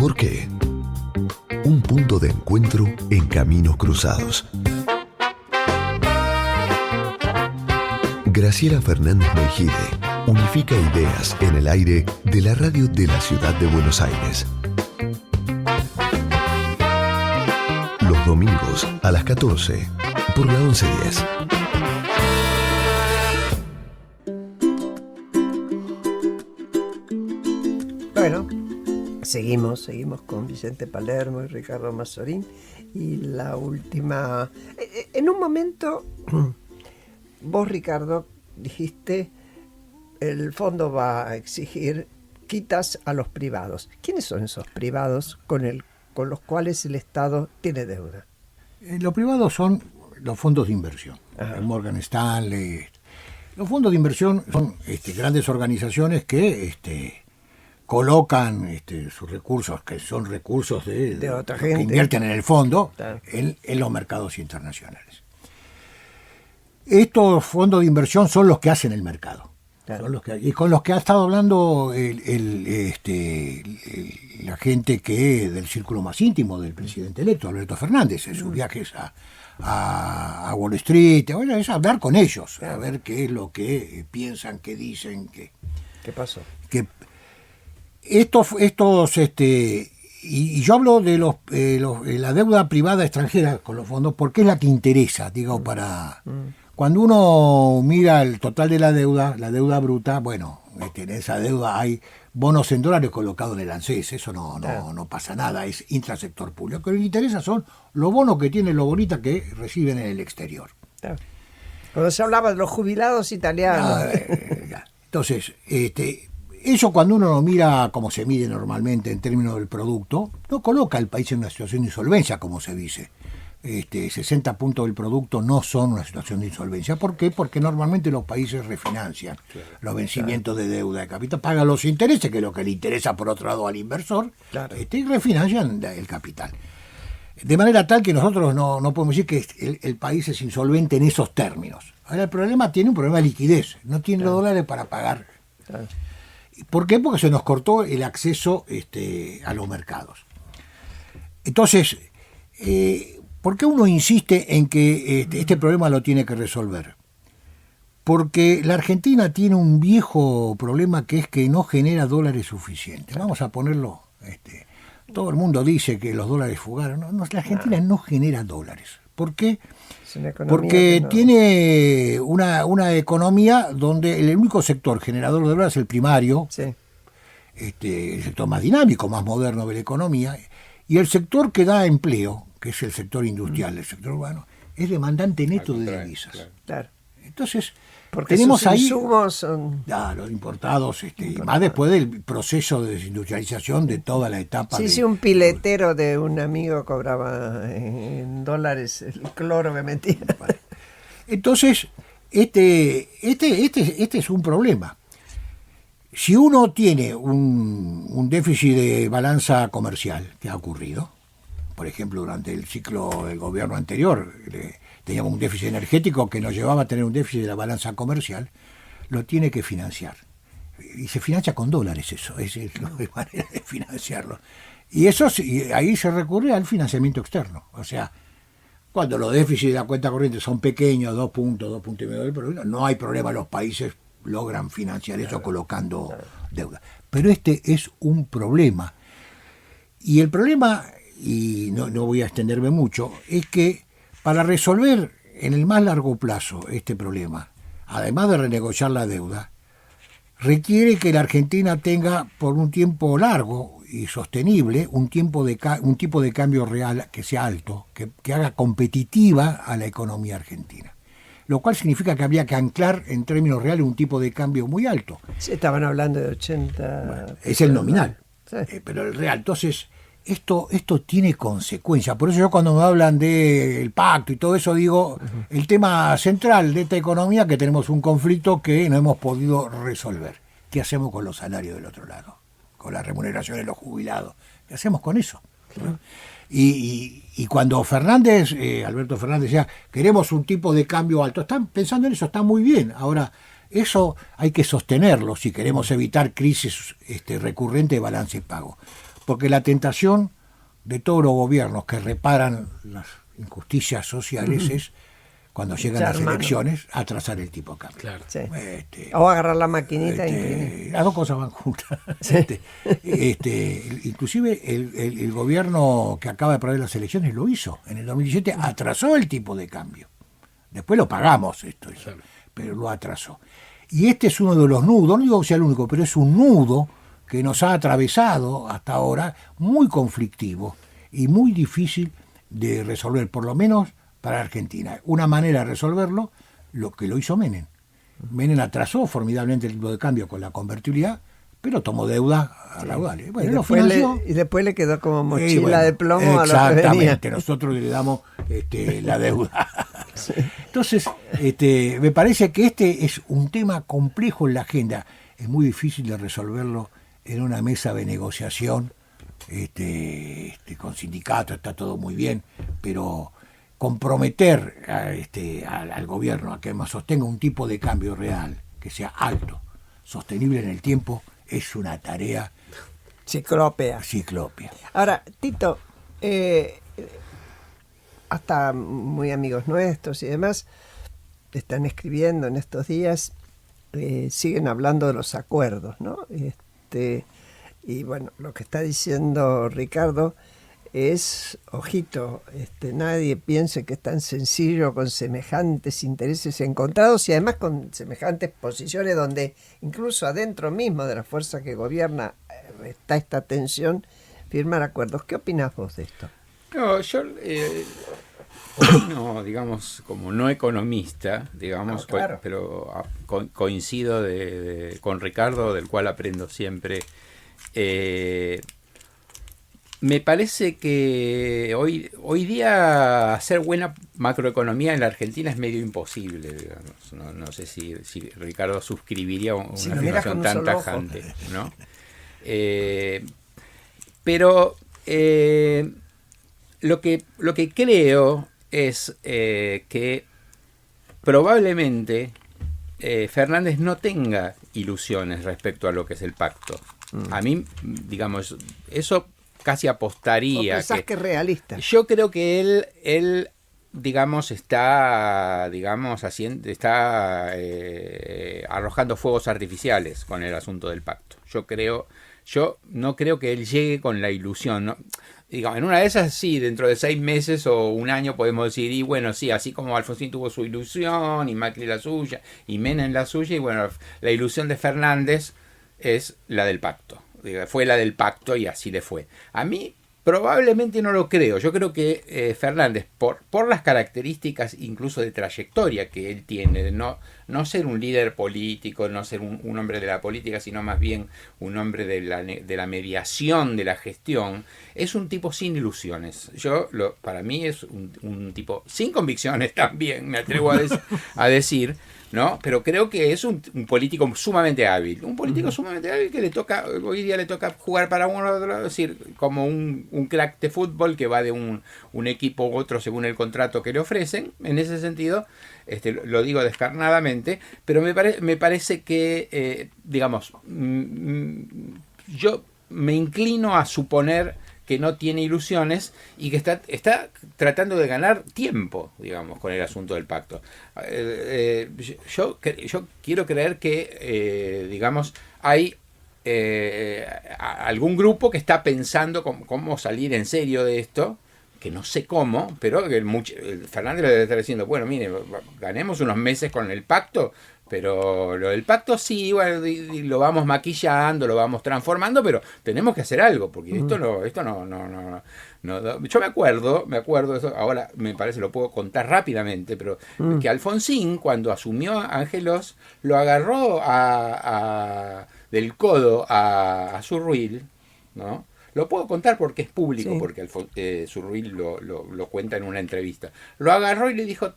¿Por qué? Un punto de encuentro en caminos cruzados. Graciela Fernández Mejide unifica ideas en el aire de la radio de la ciudad de Buenos Aires. Los domingos a las 14 por la 1110. Bueno, seguimos con Vicente Palermo y Ricardo Mazzorín. Y la última... En un momento, vos, Ricardo, dijiste, el fondo va a exigir quitas a los privados. ¿Quiénes son esos privados con los cuales el Estado tiene deuda? Los privados son los fondos de inversión. Morgan Stanley. Los fondos de inversión son grandes organizaciones que colocan sus recursos, que son recursos de otra gente, que invierten en el fondo, claro, en los mercados internacionales. Estos fondos de inversión son los que hacen el mercado. Claro. Son los que, y con los que ha estado hablando la gente del círculo más íntimo del presidente electo, Alberto Fernández, en sus viajes a Wall Street. Bueno, es hablar con ellos, claro, a ver qué es lo que piensan, qué dicen, qué pasó. Y yo hablo de la deuda privada extranjera con los fondos porque es la que interesa, digo, para... Cuando uno mira el total de la deuda bruta, bueno, en esa deuda hay bonos en dólares colocados en el ANSES, eso no pasa nada, es intrasector público. Lo que les interesa son los bonos que tienen los bonitas que reciben en el exterior. Claro. Cuando se hablaba de los jubilados italianos. Entonces, eso cuando uno lo mira como se mide normalmente en términos del producto, no coloca al país en una situación de insolvencia, como se dice. 60 puntos del producto no son una situación de insolvencia. ¿Por qué? Porque normalmente los países refinancian los vencimientos de deuda de capital, pagan los intereses, que es lo que le interesa por otro lado al inversor, y refinancian el capital. De manera tal que nosotros no podemos decir que el país es insolvente en esos términos. Ahora el problema tiene un problema de liquidez, no tiene los dólares para pagar. ¿Por qué? Porque se nos cortó el acceso a los mercados. Entonces, ¿por qué uno insiste en que este problema lo tiene que resolver? Porque la Argentina tiene un viejo problema que es que no genera dólares suficientes. Vamos a ponerlo, todo el mundo dice que los dólares fugaron. No, la Argentina no genera dólares. ¿Por qué? Porque tiene una economía donde el único sector generador de dólares es el primario, el sector más dinámico, más moderno de la economía, y el sector que da empleo, que es el sector industrial, el sector urbano, es demandante neto de divisas. Claro. Entonces, porque tenemos ahí insumos son... los importados, más después del proceso de desindustrialización de toda la etapa. Sí, un piletero de un amigo cobraba en dólares el cloro que metía. Entonces, este es un problema. Si uno tiene un déficit de balanza comercial, que ha ocurrido, por ejemplo, durante el ciclo del gobierno anterior, teníamos un déficit energético que nos llevaba a tener un déficit de la balanza comercial, lo tiene que financiar. Y se financia con dólares eso, es la manera de financiarlo. Y ahí se recurre al financiamiento externo. O sea, cuando los déficits de la cuenta corriente son pequeños, 2 puntos y medio del producto, no hay problema, los países logran financiar eso colocando deuda. Pero es un problema. Y el problema, y no voy a extenderme mucho, es que para resolver en el más largo plazo este problema, además de renegociar la deuda, requiere que la Argentina tenga por un tiempo largo y sostenible un tipo de cambio real que sea alto, que haga competitiva a la economía argentina. Lo cual significa que habría que anclar en términos reales un tipo de cambio muy alto. Sí, estaban hablando de 80... Bueno, es el nominal, pero el real. Entonces, esto tiene consecuencias. Por eso yo cuando me hablan del pacto y todo eso digo, el tema central de esta economía, que tenemos un conflicto que no hemos podido resolver. ¿Qué hacemos con los salarios del otro lado? Con la remuneración de los jubilados. ¿Qué hacemos con eso? ¿No? Y cuando Alberto Fernández decía, queremos un tipo de cambio alto, están pensando en eso, está muy bien. Ahora, eso hay que sostenerlo si queremos evitar crisis recurrentes de balance y pago. porque la tentación de todos los gobiernos que reparan las injusticias sociales es, cuando llegan las elecciones, atrasar el tipo de cambio. Claro. Sí. O agarrar la maquinita y imprimir. Las dos cosas van juntas. Sí. Inclusive el gobierno que acaba de perder las elecciones lo hizo. En el 2017 atrasó el tipo de cambio. Después lo pagamos esto, pero lo atrasó. Y este es uno de los nudos, no digo que sea el único, pero es un nudo que nos ha atravesado hasta ahora, muy conflictivo y muy difícil de resolver, por lo menos para Argentina. Una manera de resolverlo, lo que lo hizo Menem. Menem atrasó formidablemente el tipo de cambio con la convertibilidad, pero tomó deuda a raudales. Bueno, y después le quedó como mochila de plomo a lo que venía. Exactamente, nosotros le damos la deuda. Sí. Entonces, me parece que este es un tema complejo en la agenda. Es muy difícil de resolverlo en una mesa de negociación con sindicatos, está todo muy bien, pero comprometer al gobierno a que sostenga un tipo de cambio real, que sea alto, sostenible en el tiempo, es una tarea ciclópea. Ahora, Tito, hasta muy amigos nuestros y demás están escribiendo en estos días, siguen hablando de los acuerdos, ¿no? Y bueno, lo que está diciendo Ricardo es, ojito, nadie piense que es tan sencillo con semejantes intereses encontrados y además con semejantes posiciones donde incluso adentro mismo de la fuerza que gobierna está esta tensión, firmar acuerdos. ¿Qué opinás vos de esto? No, yo opino, digamos, como no economista, digamos, claro, pero coincido con Ricardo, del cual aprendo siempre. Me parece que hoy día hacer buena macroeconomía en la Argentina es medio imposible, digamos. No sé si Ricardo suscribiría una afirmación tan tajante, ¿no? Pero lo que creo es que probablemente Fernández no tenga ilusiones respecto a lo que es el pacto. A mí, digamos, eso casi apostaría. ¿O pensás que es realista? Yo creo que él digamos, está arrojando fuegos artificiales con el asunto del pacto. Yo no creo que él llegue con la ilusión, ¿no? Digamos, en una de esas sí, dentro de 6 meses o un año podemos decir, y bueno, sí, así como Alfonsín tuvo su ilusión, y Macri la suya, y Menem la suya, y bueno, la ilusión de Fernández es la del pacto. Fue la del pacto y así le fue. A mí probablemente no lo creo. Yo creo que Fernández, por las características incluso de trayectoria que él tiene, de no ser un líder político, no ser un hombre de la política, sino más bien un hombre de la mediación, de la gestión, es un tipo sin ilusiones. Para mí es un tipo sin convicciones también, me atrevo a decir, ¿no? Pero creo que es un político sumamente hábil. Un político sumamente hábil que hoy día le toca jugar para uno, es decir, como un crack de fútbol que va de un equipo u otro según el contrato que le ofrecen. En ese sentido, lo digo descarnadamente, pero me parece que, digamos, yo me inclino a suponer que no tiene ilusiones y que está tratando de ganar tiempo, digamos, con el asunto del pacto. Yo quiero creer que, digamos, hay algún grupo que está pensando cómo salir en serio de esto, que no sé cómo, pero que Fernández le debe estar diciendo, bueno, mire, ganemos unos meses con el pacto, pero lo del pacto sí, bueno, y lo vamos maquillando, lo vamos transformando, pero tenemos que hacer algo, porque esto no. Yo me acuerdo, eso, ahora me parece lo puedo contar rápidamente, pero que Alfonsín, cuando asumió a Ángelos, lo agarró del codo a Zurruil, ¿no? Lo puedo contar porque es público, sí, porque Zurruil lo cuenta en una entrevista. Lo agarró y le dijo,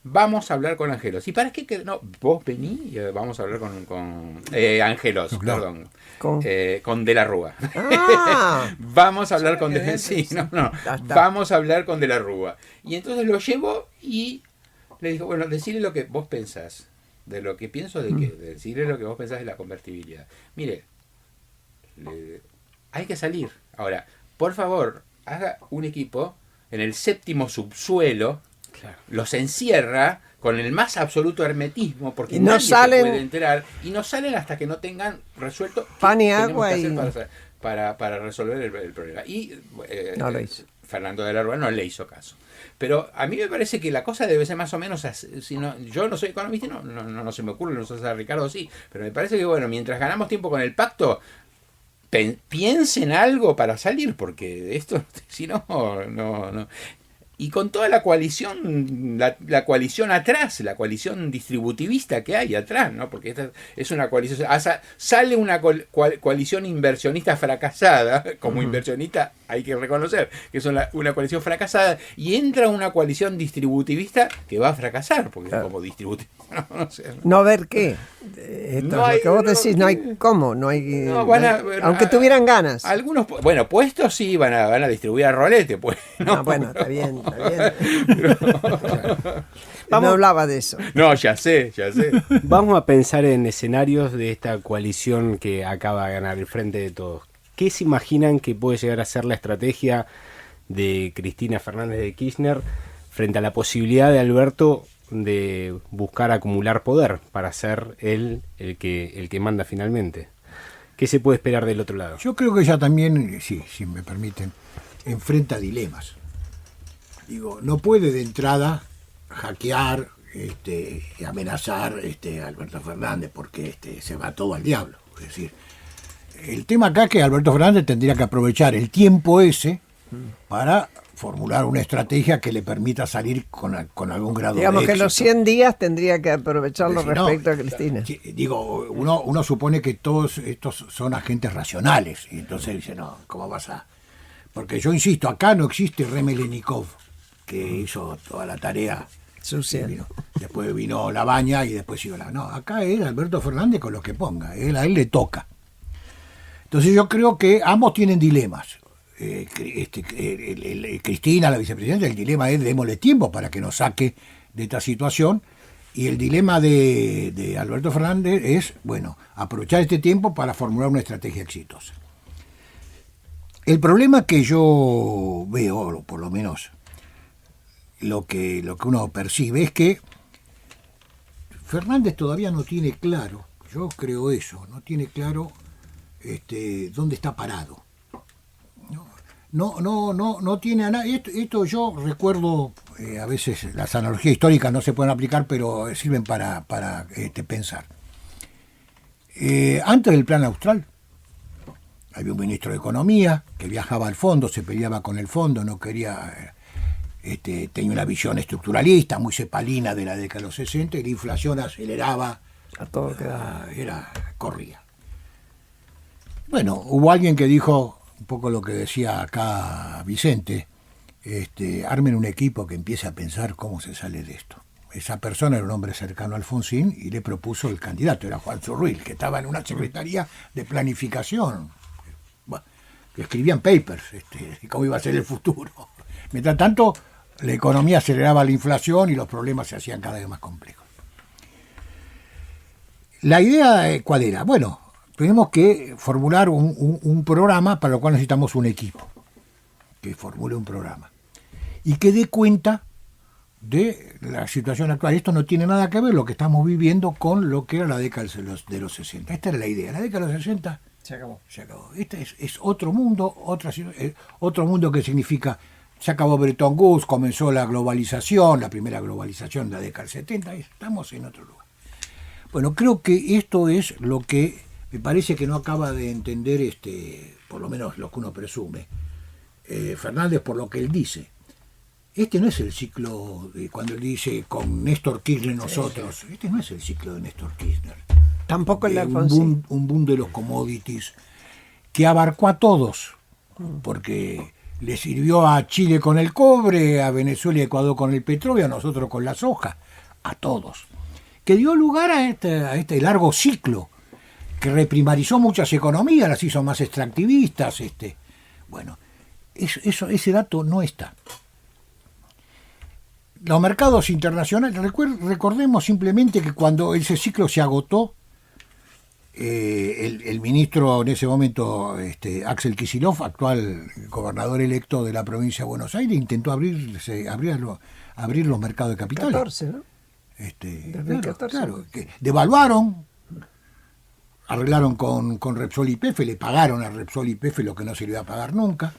vamos a hablar con Ángelos. ¿Y para qué? No, vos vení, vamos a hablar con Ángelos, no, perdón. Con De la Rúa. Ah, vamos a hablar con vamos a hablar con De la Rúa. Y entonces lo llevó y le dijo, bueno, decirle lo que vos pensás. De lo que pienso, decirle lo que vos pensás de la convertibilidad. Mire, hay que salir. Ahora, por favor, haga un equipo en el 7º subsuelo, Claro. los encierra con el más absoluto hermetismo, porque Y no nadie salen- se puede enterar, y no salen hasta que no tengan resuelto qué Pan y tenemos agua que hacer y- para resolver el problema. Y No lo hizo. Fernando de la Rúa no le hizo caso. Pero a mí me parece que la cosa debe ser más o menos así. Si no, yo no soy economista, no se me ocurre, no sé si a Ricardo sí, pero me parece que bueno, mientras ganamos tiempo con el pacto, piensen algo para salir, porque esto, si no, no. Y con toda la coalición, la coalición atrás, la coalición distributivista que hay atrás, ¿no? Porque esta es una coalición, sale una coalición inversionista fracasada, como inversionista hay que reconocer que es una coalición fracasada, y entra una coalición distributivista que va a fracasar, porque Claro. como distributivista, no sé. No ver qué. Esto No es hay- lo que vos no, decís, no hay cómo, no hay. No, no hay- aunque tuvieran ganas. Algunos, bueno, puestos sí van a distribuir a rolete, pues. No, bueno, está bien, está bien. No Vamos- hablaba de eso. No, ya sé. Vamos a pensar en escenarios de esta coalición que acaba de ganar el Frente de Todos. ¿Qué se imaginan que puede llegar a ser la estrategia de Cristina Fernández de Kirchner frente a la posibilidad de Alberto de buscar acumular poder para ser él el que manda finalmente? ¿Qué se puede esperar del otro lado? Yo creo que ella también, sí, si me permiten, enfrenta dilemas. Digo, no puede de entrada hackear, y amenazar a Alberto Fernández porque se va todo al diablo. Es decir, el tema acá es que Alberto Fernández tendría que aprovechar el tiempo ese para formular una estrategia que le permita salir con algún grado Digamos de que éxito. los 100 días tendría que aprovecharlo Porque si no, respecto a Cristina. Sí, digo, uno supone que todos estos son agentes racionales, y entonces dice, no, ¿cómo vas a...? Porque yo insisto, acá no existe Remelenikov, que hizo toda la tarea. Sucia. Después vino Labaña y después siguió No, acá es Alberto Fernández con lo que ponga, a él le toca. Entonces yo creo que ambos tienen dilemas. Cristina, la vicepresidenta, el dilema es démosle tiempo para que nos saque de esta situación, y el dilema de Alberto Fernández es, bueno, aprovechar este tiempo para formular una estrategia exitosa. El problema que yo veo, o por lo menos lo que uno percibe, es que Fernández todavía no tiene claro, yo creo eso, no tiene claro dónde está parado. No tiene a nadie. Esto yo recuerdo, a veces las analogías históricas no se pueden aplicar, pero sirven para pensar. Antes del Plan Austral, había un ministro de Economía que viajaba al fondo, se peleaba con el fondo, no quería, tenía una visión estructuralista, muy cepalina de la década de los 60, y la inflación aceleraba, A todo que da. corría. Bueno, hubo alguien que dijo, un poco lo que decía acá Vicente, armen un equipo que empiece a pensar cómo se sale de esto. Esa persona era un hombre cercano a Alfonsín y le propuso el candidato, era Juan Zurruil, que estaba en una secretaría de planificación. Bueno, que escribían papers, cómo iba a ser el futuro. Mientras tanto, la economía aceleraba la inflación y los problemas se hacían cada vez más complejos. La idea, ¿cuál era? Bueno, tenemos que formular un programa, para lo cual necesitamos un equipo que formule un programa y que dé cuenta de la situación actual. Esto no tiene nada que ver lo que estamos viviendo con lo que era la década de los 60. Esta era la idea. La década de los 60 Se acabó. se acabó. Este es otro mundo, otro mundo que significa, se acabó Bretton Woods, comenzó la globalización, la primera globalización de la década del 70, estamos en otro lugar. Bueno, creo que esto es lo que me parece que no acaba de entender, por lo menos lo que uno presume, Fernández, por lo que él dice. Este no es el ciclo, cuando él dice con Néstor Kirchner nosotros, este no es el ciclo de Néstor Kirchner. Tampoco el de Un Alfonsín. boom de los commodities que abarcó a todos, porque le sirvió a Chile con el cobre, a Venezuela y Ecuador con el petróleo, a nosotros con la soja, a todos. Que dio lugar a este largo ciclo, que reprimarizó muchas economías, las hizo más extractivistas. Bueno, ese dato no está. Los mercados internacionales, recordemos simplemente que cuando ese ciclo se agotó, el ministro en ese momento, Axel Kicillof, actual gobernador electo de la provincia de Buenos Aires, intentó abrir los mercados de capitales. 14, ¿no? 2014. Claro, que devaluaron, arreglaron con Repsol y YPF, le pagaron a Repsol y YPF lo que no se le iba a pagar nunca.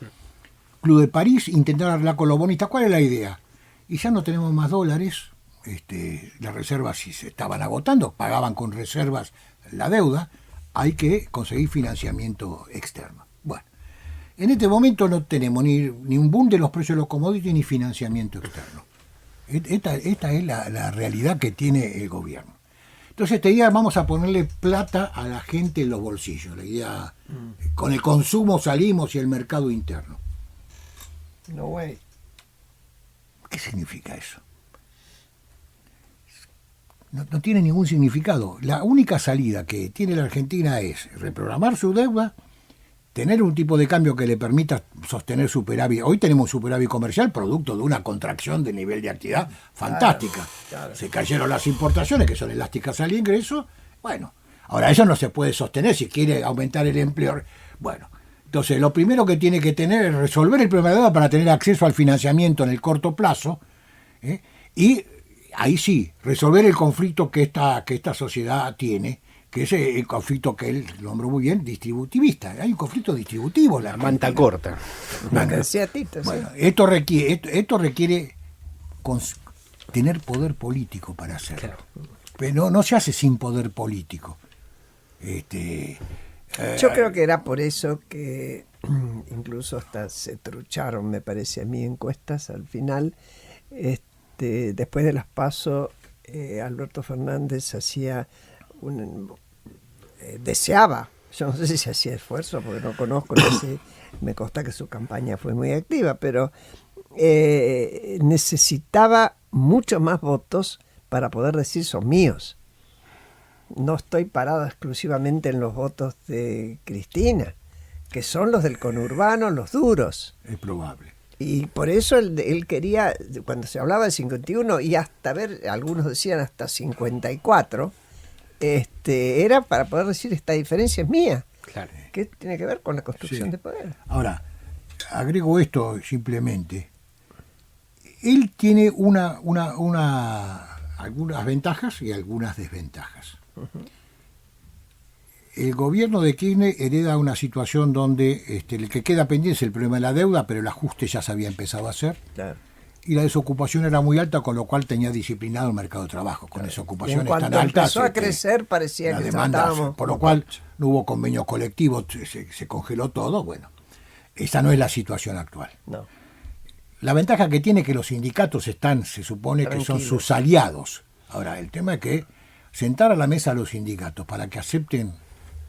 Club de París, intentaron arreglar con los bonistas. ¿Cuál es la idea? Y ya no tenemos más dólares, las reservas si se estaban agotando, pagaban con reservas la deuda, hay que conseguir financiamiento externo. Bueno, en este momento no tenemos ni un boom de los precios de los commodities ni financiamiento externo. Esta es la realidad que tiene el gobierno. Entonces esta idea, vamos a ponerle plata a la gente en los bolsillos. La idea, con el consumo salimos y el mercado interno. No way. ¿Qué significa eso? No tiene ningún significado. La única salida que tiene la Argentina es reprogramar su deuda, tener un tipo de cambio que le permita sostener superávit. Hoy tenemos superávit comercial producto de una contracción de nivel de actividad fantástica. Claro. Se cayeron las importaciones, que son elásticas al ingreso. Bueno, ahora eso no se puede sostener si quiere aumentar el empleo. Bueno, entonces lo primero que tiene que tener es resolver el problema de deuda para tener acceso al financiamiento en el corto plazo, y ahí sí, resolver el conflicto que esta sociedad tiene, que es el conflicto que él nombró muy bien, distributivista. Hay un conflicto distributivo. La manta corta. Decía Tito, bueno, sí. esto requiere tener poder político para hacerlo. Claro. Pero no se hace sin poder político. Yo creo que era por eso que incluso hasta se trucharon, me parece a mí, encuestas al final. Después de las PASO, Alberto Fernández deseaba, yo no sé si se hacía esfuerzo porque no conozco, no sé, me consta que su campaña fue muy activa, pero necesitaba mucho más votos para poder decir son míos. No estoy parada exclusivamente en los votos de Cristina, que son los del conurbano, los duros. Es probable. Y por eso él quería, cuando se hablaba de 51 y hasta algunos decían hasta 54, era para poder decir esta diferencia es mía. Claro. ¿Qué tiene que ver con la construcción de poder? Ahora, agrego esto simplemente. Él tiene algunas ventajas y algunas desventajas. Uh-huh. El gobierno de Kirchner hereda una situación donde el que queda pendiente es el problema de la deuda, pero el ajuste ya se había empezado a hacer. Claro. Y la desocupación era muy alta, con lo cual tenía disciplinado el mercado de trabajo. Con desocupaciones tan altas. Cuando empezó a crecer parecía que estábamos... Por lo cual no hubo convenios colectivos, se congeló todo. Bueno, esa no es la situación actual. No. La ventaja que tiene es que los sindicatos se supone que son sus aliados. Ahora, el tema es que sentar a la mesa a los sindicatos para que acepten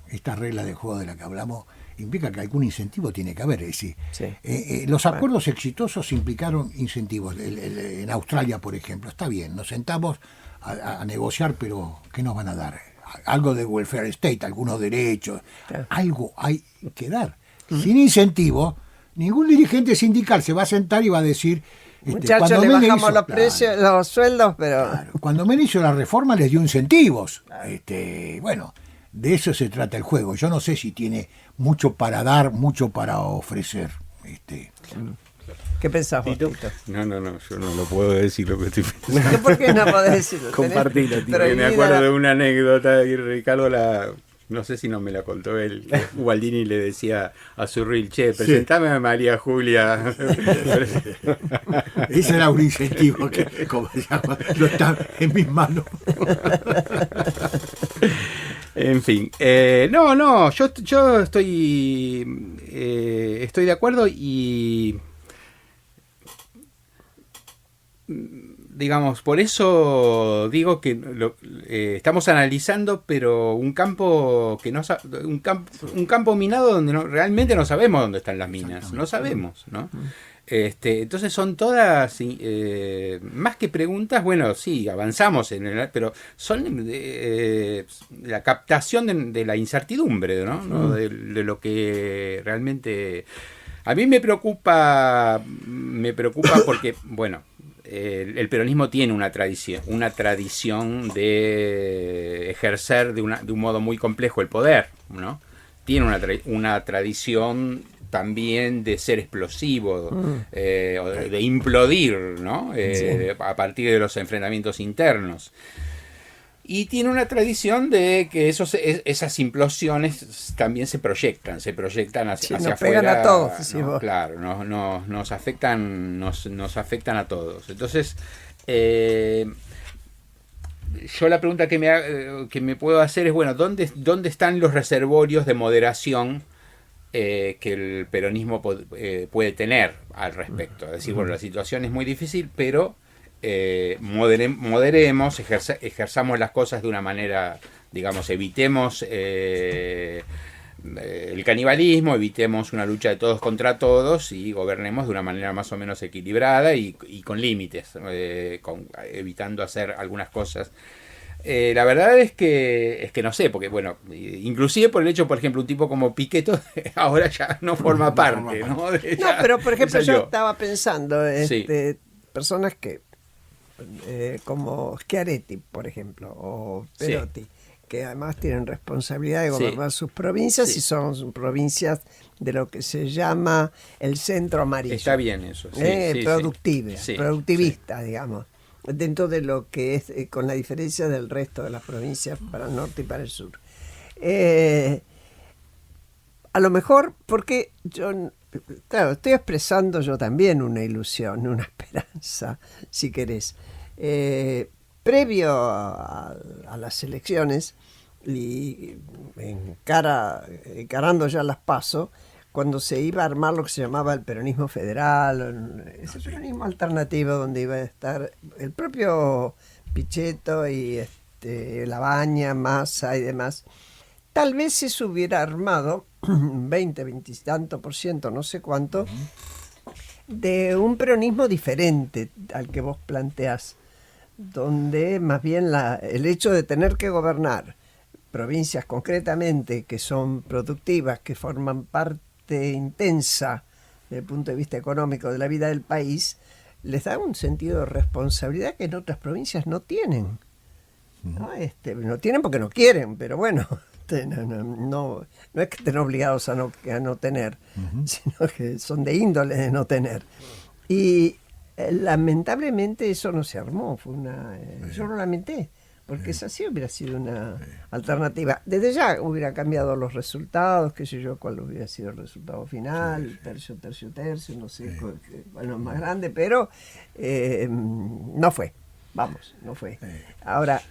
esta regla de juego de la que hablamos implica que algún incentivo tiene que haber. Es decir, sí. Los acuerdos exitosos implicaron incentivos. En Australia, por ejemplo, está bien, nos sentamos a negociar, pero ¿qué nos van a dar? Algo de welfare state, algunos derechos, claro. Algo hay que dar. Sin incentivo, ningún dirigente sindical se va a sentar y va a decir... Muchachos, le bajamos los precios, los sueldos, pero... Claro, cuando Menem hizo la reforma les dio incentivos. Claro. Bueno... De eso se trata el juego. Yo no sé si tiene mucho para dar, mucho para ofrecer. ¿Qué pensás vos, Tito? No, yo no lo puedo decir lo que estoy pensando. ¿Por qué no podés decirlo? Compartilo, Tito. Me acuerdo de una anécdota y Ricardo no sé si no me la contó él. Gualdini le decía a Zurril, presentame a María Julia. Ese era un incentivo que, como se llama, no está en mis manos. En fin, yo estoy de acuerdo y digamos, por eso digo que estamos analizando, pero un campo que un campo minado donde realmente no sabemos dónde están las minas, no sabemos, ¿no? Entonces son todas más que preguntas, bueno, sí, avanzamos pero son la captación de la incertidumbre, ¿no? De lo que realmente a mí me preocupa porque, bueno, el peronismo tiene una tradición de ejercer de un modo muy complejo el poder, ¿no? Tiene una tradición también de ser explosivo, o de implodir, ¿no? A partir de los enfrentamientos internos. Y tiene una tradición de que esas implosiones también se proyectan hacia nos afuera. pegan a todos, ¿no? Claro, nos afectan a todos. Entonces, yo la pregunta que me puedo hacer es, bueno, ¿dónde están los reservorios de moderación que el peronismo puede tener al respecto? Es decir, bueno, la situación es muy difícil, pero moderemos, ejerzamos las cosas de una manera, digamos, evitemos el canibalismo, evitemos una lucha de todos contra todos y gobernemos de una manera más o menos equilibrada y con límites, evitando hacer algunas cosas. La verdad es que no sé, porque bueno, inclusive por el hecho, por ejemplo, un tipo como Pichetto ahora ya no forma parte, ¿no? No, pero por ejemplo yo estaba pensando, personas que como Schiaretti, por ejemplo, o Perotti, que además tienen responsabilidad de gobernar sus provincias y son provincias de lo que se llama el centro amarillo. Está bien eso. Productivista, digamos, dentro de lo que es, con la diferencia del resto de las provincias para el norte y para el sur. A lo mejor, porque yo, claro, estoy expresando yo también una ilusión, una esperanza, si querés. Previo a las elecciones y encarando ya las PASO, cuando se iba a armar lo que se llamaba el peronismo federal, ese peronismo alternativo donde iba a estar el propio Pichetto y Labaña, Massa y demás, tal vez eso hubiera armado 20 y tanto por ciento, no sé cuánto, de un peronismo diferente al que vos planteás, donde más bien el hecho de tener que gobernar provincias concretamente que son productivas, que forman parte intensa desde el punto de vista económico de la vida del país, les da un sentido de responsabilidad que en otras provincias no tienen. No tienen porque no quieren, pero bueno, no es que estén obligados a no tener, sino que son de índole de no tener. Y lamentablemente eso no se armó, yo lo lamenté, porque esa sí hubiera sido una alternativa. Desde ya hubiera cambiado los resultados, qué sé yo, cuál hubiera sido el resultado final, tercio, no sé, bueno, más grande, pero no fue, no fue. Ahora,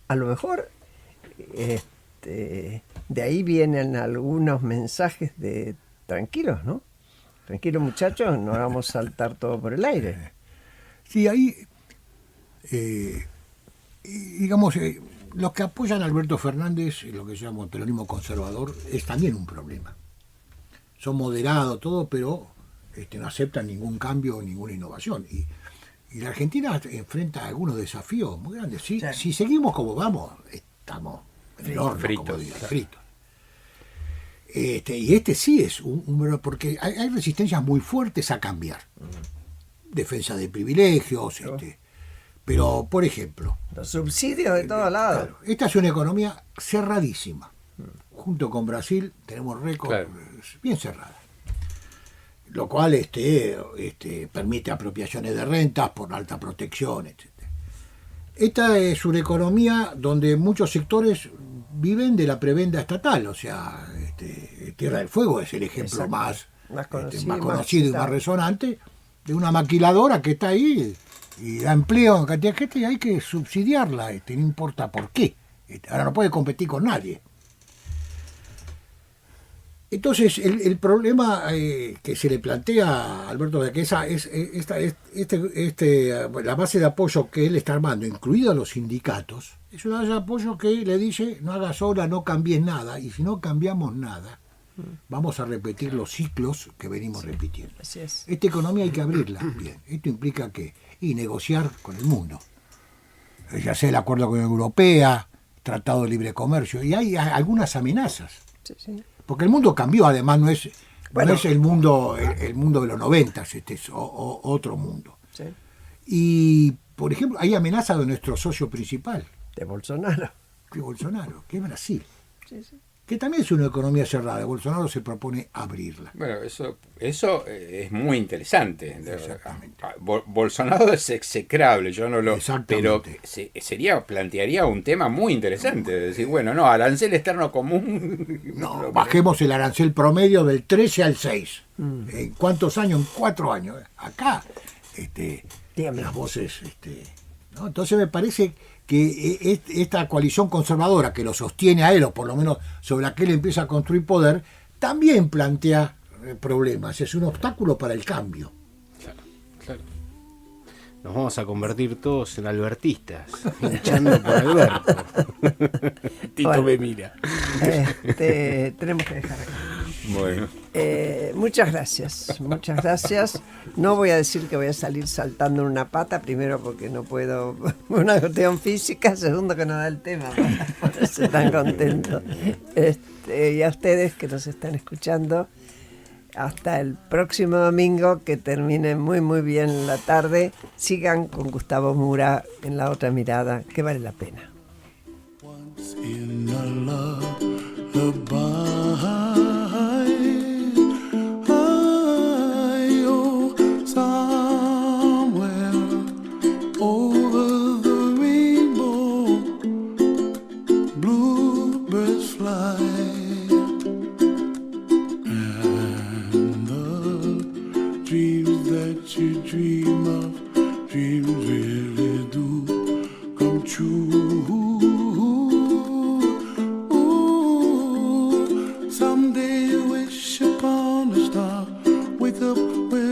a lo mejor de ahí vienen algunos mensajes de tranquilos, ¿no? Tranquilos muchachos, no vamos a saltar todo por el aire. Sí, ahí, digamos, los que apoyan a Alberto Fernández, lo que se llama el peronismo conservador, es también un problema. Son moderados, todo, pero no aceptan ningún cambio, ninguna innovación. Y la Argentina enfrenta algunos desafíos muy grandes. Si seguimos como vamos, estamos en el horno, fritos. Y sí es porque hay resistencias muy fuertes a cambiar. Defensa de privilegios, pero por ejemplo, los subsidios de todos lados. Claro, esta es una economía cerradísima. Junto con Brasil tenemos récord bien cerrada. Lo cual permite apropiaciones de rentas por alta protección, etc. Esta es una economía donde muchos sectores viven de la prebenda estatal, o sea, Tierra del Fuego es el ejemplo más conocido y más resonante de una maquiladora que está ahí y da empleo en cantidad de gente y hay que subsidiarla, no importa por qué. Ahora no puede competir con nadie. Entonces, el problema que se le plantea a Alberto de que la base de apoyo que él está armando, incluidos los sindicatos, es una base de apoyo que le dice no hagas obra, no cambies nada, y si no cambiamos nada, vamos a repetir los ciclos que venimos repitiendo. Así es. Esta economía hay que abrirla bien. Esto implica y negociar con el mundo. Ya sea el acuerdo con la Unión Europea, Tratado de Libre Comercio, y hay algunas amenazas. Sí. Porque el mundo cambió, además no es el mundo de los 90, este es otro mundo. Sí. Y, por ejemplo, hay amenaza de nuestro socio principal, De Bolsonaro. que es Bolsonaro, que es Brasil, Sí, sí. que también es una economía cerrada. Bolsonaro se propone abrirla. Bueno, eso es muy interesante. Exactamente. Bolsonaro es execrable, yo no lo... Pero Exactamente. plantearía un tema muy interesante, de decir, bueno, no, arancel externo común... No, bajemos el arancel promedio del 13 al 6. ¿En cuántos años? En 4 años. Acá, Dígame. las voces... ¿no? Entonces me parece que esta coalición conservadora que lo sostiene a él, o por lo menos sobre la que él empieza a construir poder, también plantea problemas. Es un obstáculo para el cambio. Claro. Nos vamos a convertir todos en albertistas, hinchando por Alberto. Tito Bueno. me mira. Tenemos que dejar acá. Bueno, Muchas gracias, muchas gracias. No voy a decir que voy a salir saltando en una pata, primero porque no puedo, una cuestión física, segundo que no da el tema, por eso tan contento. Y a ustedes que nos están escuchando, hasta el próximo domingo, que termine muy muy bien la tarde. Sigan con Gustavo Mura en La Otra Mirada, que vale la pena. Once in a lullaby, somewhere over the rainbow, bluebirds fly, and the dreams that you dream of, dreams really do come true. Someday you wish upon a star, wake up where